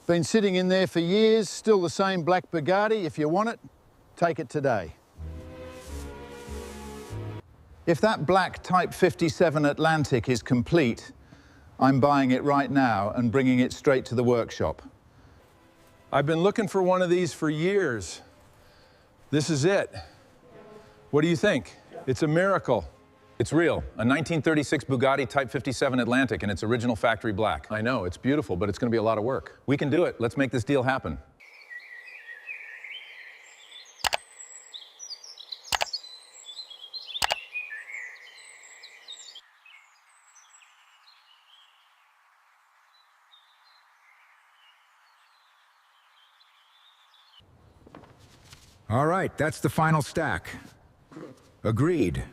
Been sitting in there for years, still the same black Bugatti. If you want it, take it today. If that black Type 57 Atlantic is complete, I'm buying it right now and bringing it straight to the workshop. I've been looking for one of these for years. This is it. What do you think? It's a miracle. It's real, a 1936 Bugatti Type 57 Atlantic in its original factory black. I know, it's beautiful, but it's gonna be a lot of work. We can do it. Let's make this deal happen. All right, that's the final stack. Agreed.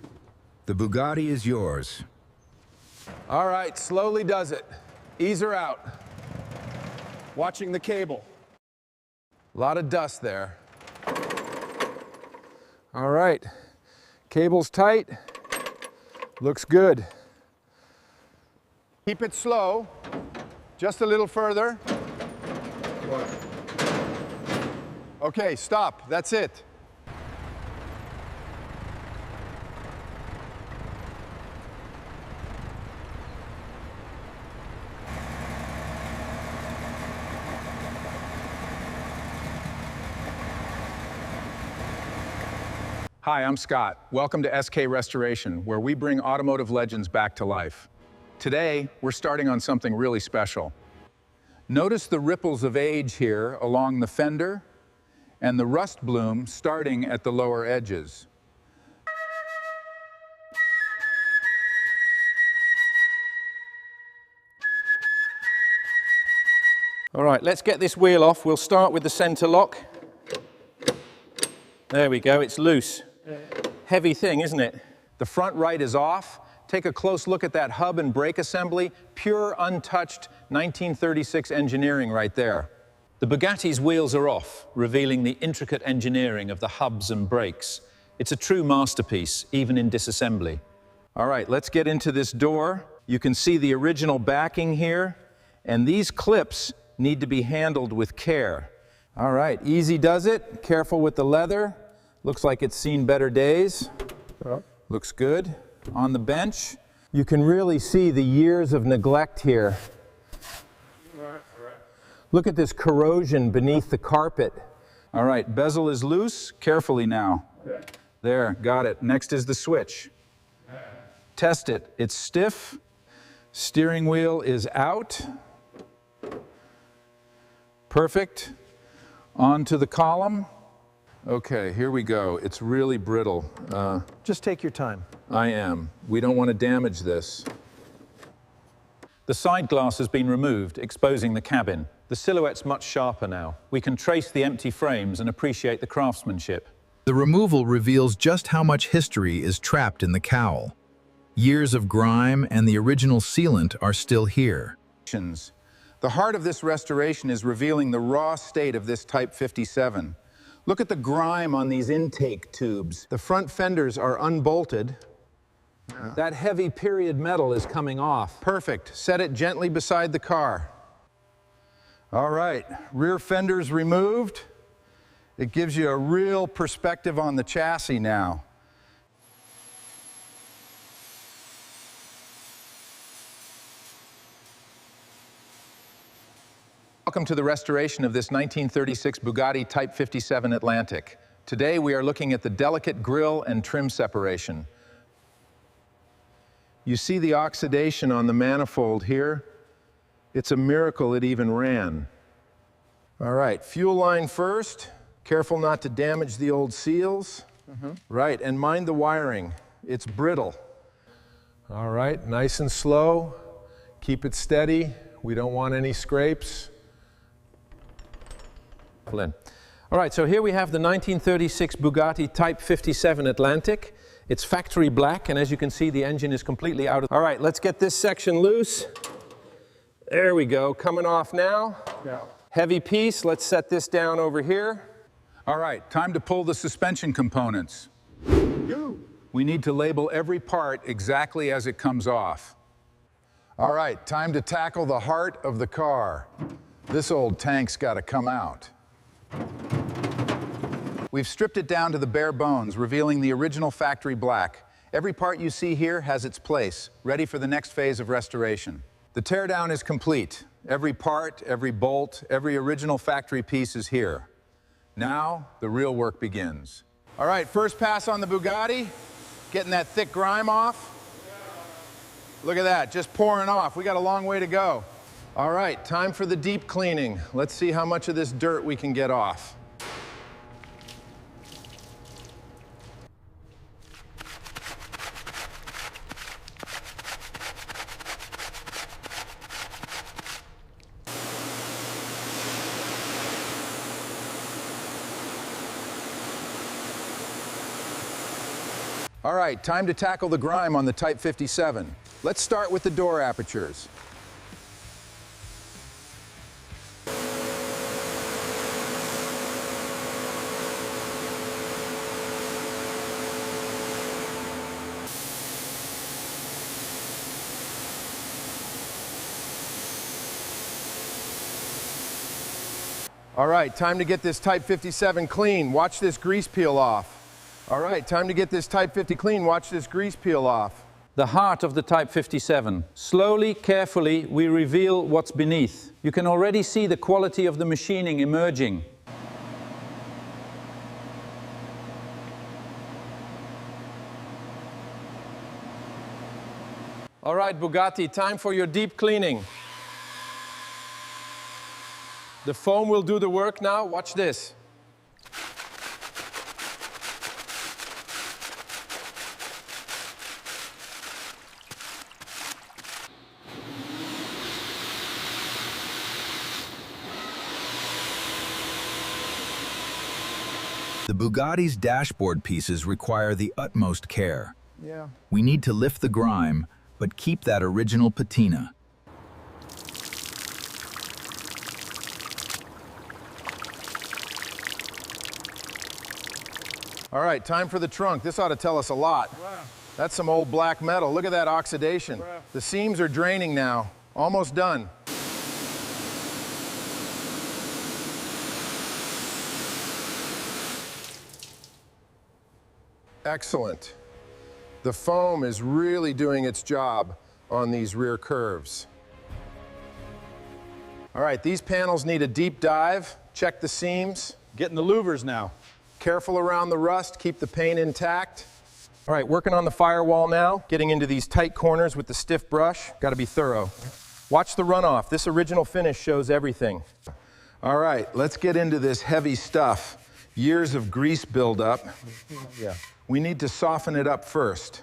The Bugatti is yours. All right, slowly does it. Ease her out. Watching the cable. A lot of dust there. All right, cable's tight. Looks good. Keep it slow. Just a little further. Okay, stop. That's it. Hi, I'm Scott. Welcome to SK Restoration, where we bring automotive legends back to life. Today, we're starting on something really special. Notice the ripples of age here along the fender and the rust bloom starting at the lower edges. All right, let's get this wheel off. We'll start with the center lock. There we go, it's loose. Heavy thing, isn't it? The front right is off. Take a close look at that hub and brake assembly. Pure, untouched 1936 engineering right there. The Bugatti's wheels are off, revealing the intricate engineering of the hubs and brakes. It's a true masterpiece, even in disassembly. All right, let's get into this door. You can see the original backing here, and these clips need to be handled with care. All right, easy does it. Careful with the leather. Looks like it's seen better days. Looks good. On the bench, you can really see the years of neglect here. Look at this corrosion beneath the carpet. All right, bezel is loose. Carefully now. There, got it. Next is the switch. Test it. It's stiff. Steering wheel is out. Perfect. Onto the column. Okay, here we go. It's really brittle. Just take your time. I am. We don't want to damage this. The side glass has been removed, exposing the cabin. The silhouette's much sharper now. We can trace the empty frames and appreciate the craftsmanship. The removal reveals just how much history is trapped in the cowl. Years of grime and the original sealant are still here. The heart of this restoration is revealing the raw state of this Type 57. Look at the grime on these intake tubes. The front fenders are unbolted. That heavy period metal is coming off. Perfect. Set it gently beside the car. All right, rear fenders removed. It gives you a real perspective on the chassis now. Welcome to the restoration of this 1936 Bugatti Type 57 Atlantic. Today we are looking at the delicate grille and trim separation. You see the oxidation on the manifold here? It's a miracle it even ran. All right, fuel line first. Careful not to damage the old seals. Right, and mind the wiring. It's brittle. All right, nice and slow. Keep it steady. We don't want any scrapes. All right, so here we have the 1936 Bugatti Type 57 Atlantic. It's factory black, and as you can see, the engine is completely out of... All right, let's get this section loose. There we go, coming off now. Yeah. Heavy piece, let's set this down over here. All right, time to pull the suspension components. We need to label every part exactly as it comes off. All right, time to tackle the heart of the car. This old tank's got to come out. We've stripped it down to the bare bones, revealing the original factory black. Every part you see here has its place, ready for the next phase of restoration. The teardown is complete. Every part, every bolt, every original factory piece is here. Now, the real work begins. All right, first pass on the Bugatti, getting that thick grime off. Look at that, just pouring off. We got a long way to go. All right, time for the deep cleaning. Let's see how much of this dirt we can get off. All right, time to tackle the grime on the Type 57. Let's start with the door apertures. All right, time to get this Type 57 clean. Watch this grease peel off. All right, time to get this Type 50 clean. Watch this grease peel off. The heart of the Type 57. Slowly, carefully, we reveal what's beneath. You can already see the quality of the machining emerging. All right, Bugatti, time for your deep cleaning. The foam will do the work now. Watch this. The Bugatti's dashboard pieces require the utmost care. Yeah. We need to lift the grime, but keep that original patina. All right, time for the trunk. This ought to tell us a lot. Wow. That's some old black metal. Look at that oxidation. Wow. The seams are draining now. Almost done. Excellent. The foam is really doing its job on these rear curves. All right, these panels need a deep dive. Check the seams. Getting the louvers now. Careful around the rust, keep the paint intact. All right, working on the firewall now, getting into these tight corners with the stiff brush. Got to be thorough. Watch the runoff. This original finish shows everything. All right, let's get into this heavy stuff. Years of grease buildup. Yeah. We need to soften it up first.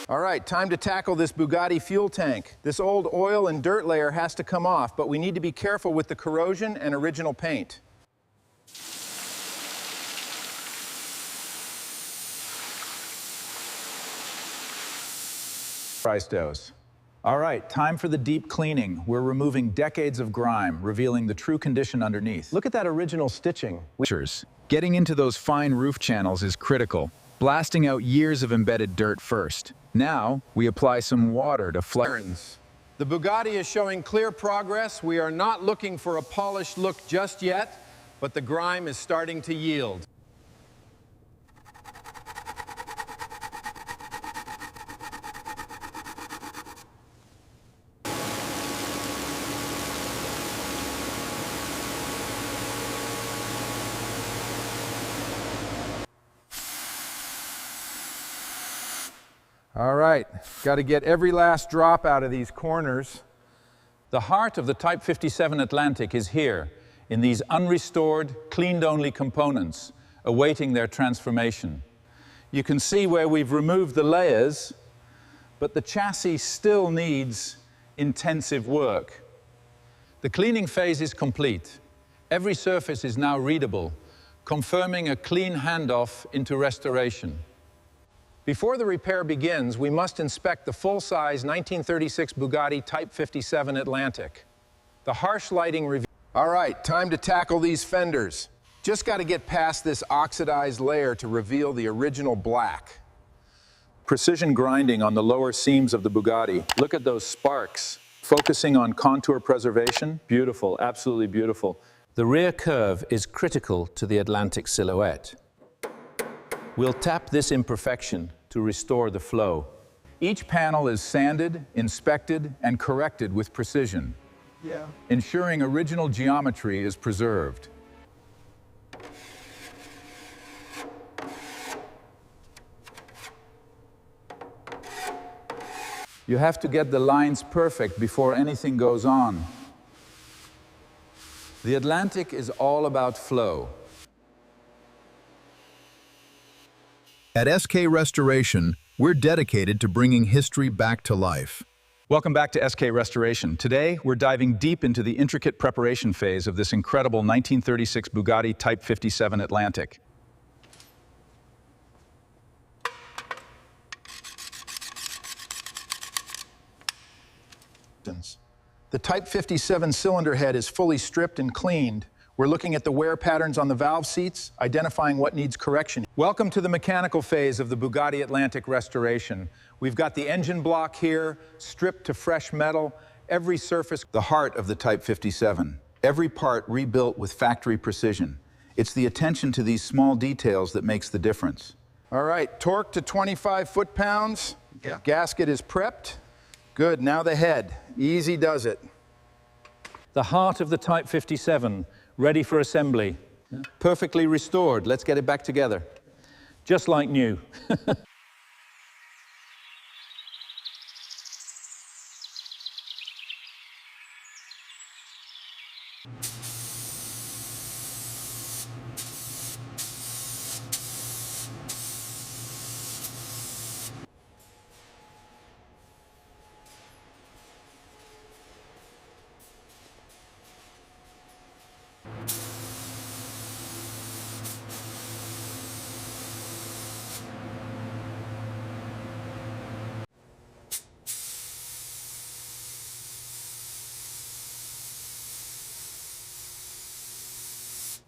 All right, time to tackle this Bugatti fuel tank. This old oil and dirt layer has to come off, but we need to be careful with the corrosion and original paint. Price dose. All right, time for the deep cleaning. We're removing decades of grime, revealing the true condition underneath. Look at that original stitching. Getting into those fine roof channels is critical, blasting out years of embedded dirt first. Now, we apply some water to The Bugatti is showing clear progress. We are not looking for a polished look just yet, but the grime is starting to yield. All right, got to get every last drop out of these corners. The heart of the Type 57 Atlantic is here, in these unrestored, cleaned-only components, awaiting their transformation. You can see where we've removed the layers, but the chassis still needs intensive work. The cleaning phase is complete. Every surface is now readable, confirming a clean handoff into restoration. Before the repair begins, we must inspect the full-size 1936 Bugatti Type 57 Atlantic. The harsh lighting reveals... All right, time to tackle these fenders. Just got to get past this oxidized layer to reveal the original black. Precision grinding on the lower seams of the Bugatti. Look at those sparks. Focusing on contour preservation. Beautiful, absolutely beautiful. The rear curve is critical to the Atlantic silhouette. We'll tap this imperfection to restore the flow. Each panel is sanded, inspected, and corrected with precision, ensuring original geometry is preserved. You have to get the lines perfect before anything goes on. The Atlantic is all about flow. At SK Restoration, we're dedicated to bringing history back to life. Welcome back to SK Restoration. Today, we're diving deep into the intricate preparation phase of this incredible 1936 Bugatti Type 57 Atlantic. The Type 57 cylinder head is fully stripped and cleaned. We're looking at the wear patterns on the valve seats, identifying what needs correction. Welcome to the mechanical phase of the Bugatti Atlantic restoration. We've got the engine block here, stripped to fresh metal, every surface, The heart of the Type 57. Every part rebuilt with factory precision. It's the attention to these small details that makes the difference. All right, torque to 25 foot-pounds. Gasket is prepped. Good, now the head. Easy does it. The heart of the Type 57, ready for assembly. Perfectly restored. Let's get it back together. Just like new.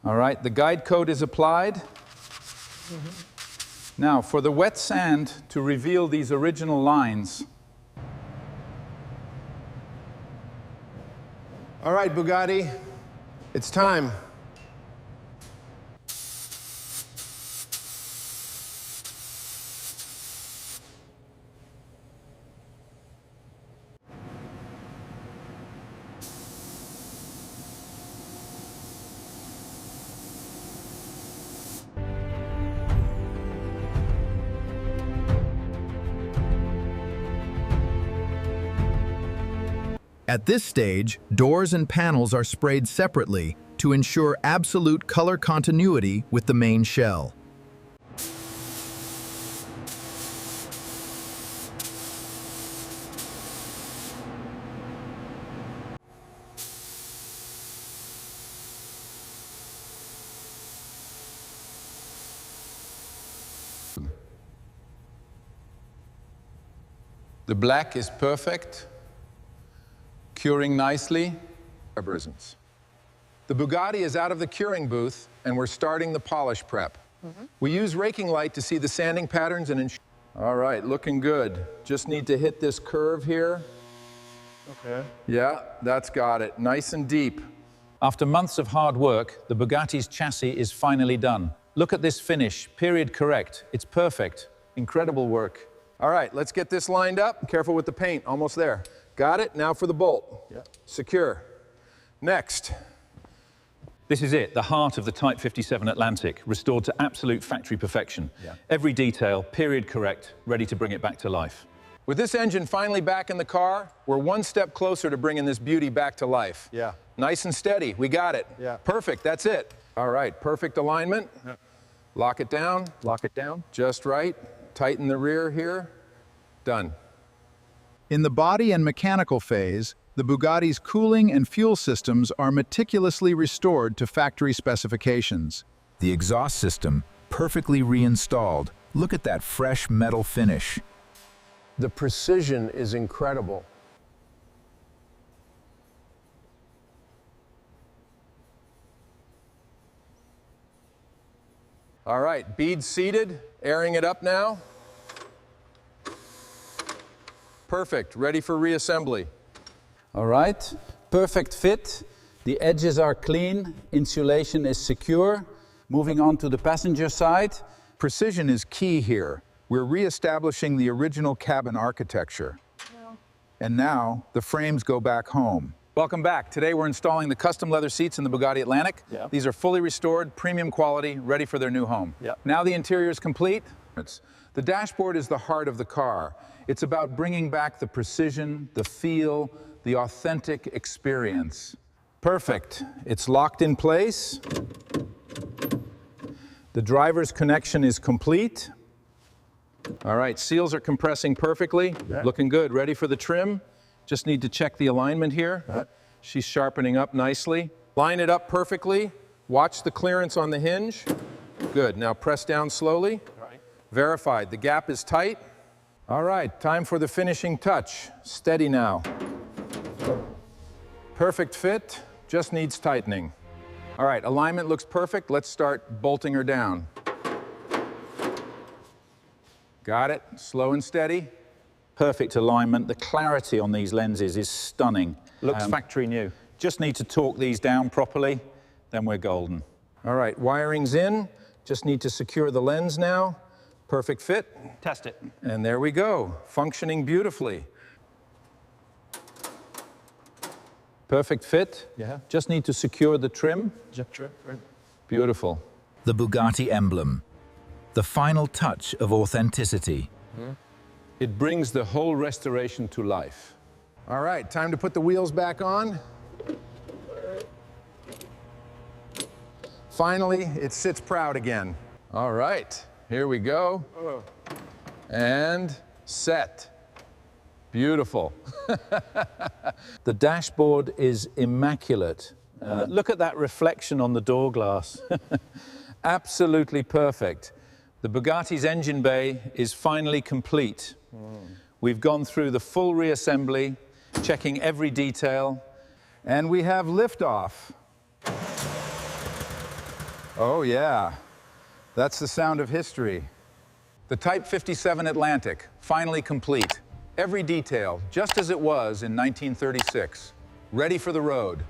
All right, the guide coat is applied. Now, for the wet sand to reveal these original lines. All right, Bugatti, it's time. At this stage, doors and panels are sprayed separately to ensure absolute color continuity with the main shell. The black is perfect, curing nicely. The Bugatti is out of the curing booth, and we're starting the polish prep. We use raking light to see the sanding patterns and ensure. All right, looking good. Just need to hit this curve here. Okay. Yeah, that's got it. Nice and deep. After months of hard work, the Bugatti's chassis is finally done. Look at this finish, period correct. It's perfect. Incredible work. All right, let's get this lined up. Careful with the paint, almost there. Got it, now for the bolt. Secure. Next. This is it, the heart of the Type 57 Atlantic, restored to absolute factory perfection. Every detail, period correct, ready to bring it back to life. With this engine finally back in the car, we're one step closer to bringing this beauty back to life. Nice and steady, we got it. Perfect, that's it. All right, perfect alignment. Lock it down. Lock it down. Just right. Tighten the rear here. Done. In the body and mechanical phase, the Bugatti's cooling and fuel systems are meticulously restored to factory specifications. The exhaust system, perfectly reinstalled, Look at that fresh metal finish. The precision is incredible. All right, bead seated, airing it up now. Perfect, ready for reassembly. All right, perfect fit. The edges are clean, insulation is secure. Moving on to the passenger side. Precision is key here. We're reestablishing the original cabin architecture. And now the frames go back home. Welcome back. Today we're installing the custom leather seats in the Bugatti Atlantic. Yeah. These are fully restored, premium quality, ready for their new home. Yeah. Now the interior is complete. The dashboard is the heart of the car. It's about bringing back the precision, the feel, the authentic experience. Perfect. It's locked in place. The driver's connection is complete. All right, seals are compressing perfectly. Yeah. Looking good. Ready for the trim. Just need to check the alignment here. She's sharpening up nicely. Line it up perfectly. Watch the clearance on the hinge. Good. Now press down slowly. Right. Verified. The gap is tight. All right, time for the finishing touch. Steady now. Perfect fit, just needs tightening. All right, alignment looks perfect. Let's start bolting her down. Got it, slow and steady. Perfect alignment. The clarity on these lenses is stunning. Looks Factory new. Just need to torque these down properly, then we're golden. All right, wiring's in. Just need to secure the lens now. Perfect fit. Test it. And there we go, functioning beautifully. Perfect fit. Yeah. Just need to secure the trim. Right. Beautiful. The Bugatti emblem. The final touch of authenticity. It brings the whole restoration to life. All right, time to put the wheels back on. Finally, it sits proud again. All right, here we go. And set. Beautiful. The dashboard is immaculate. Look at that reflection on the door glass. Absolutely perfect. The Bugatti's engine bay is finally complete. We've gone through the full reassembly, checking every detail, and we have liftoff. Oh yeah, that's the sound of history. The Type 57 Atlantic, finally complete. Every detail, just as it was in 1936. Ready for the road.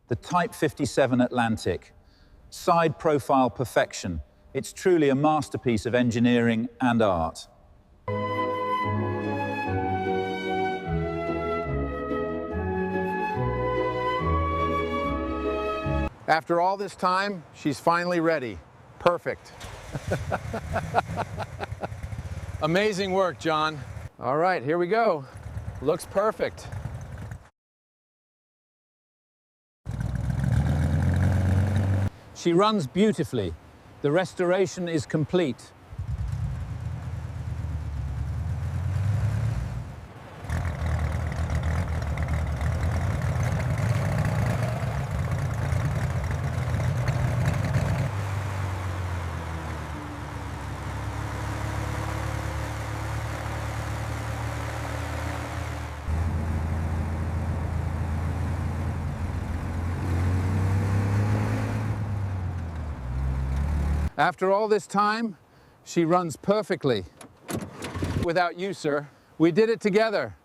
The Type 57 Atlantic. Side profile perfection. It's truly a masterpiece of engineering and art. After all this time, she's finally ready. Perfect. Amazing work, John. All right, here we go. Looks perfect. She runs beautifully. The restoration is complete. After all this time, she runs perfectly. Without you, sir. We did it together.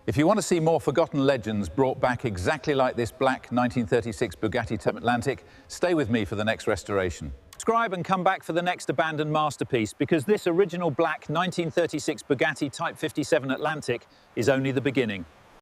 If you want to see more forgotten legends brought back exactly like this black 1936 Bugatti Type Atlantic, stay with me for the next restoration. Subscribe and come back for the next abandoned masterpiece, because this original black 1936 Bugatti Type 57 Atlantic is only the beginning.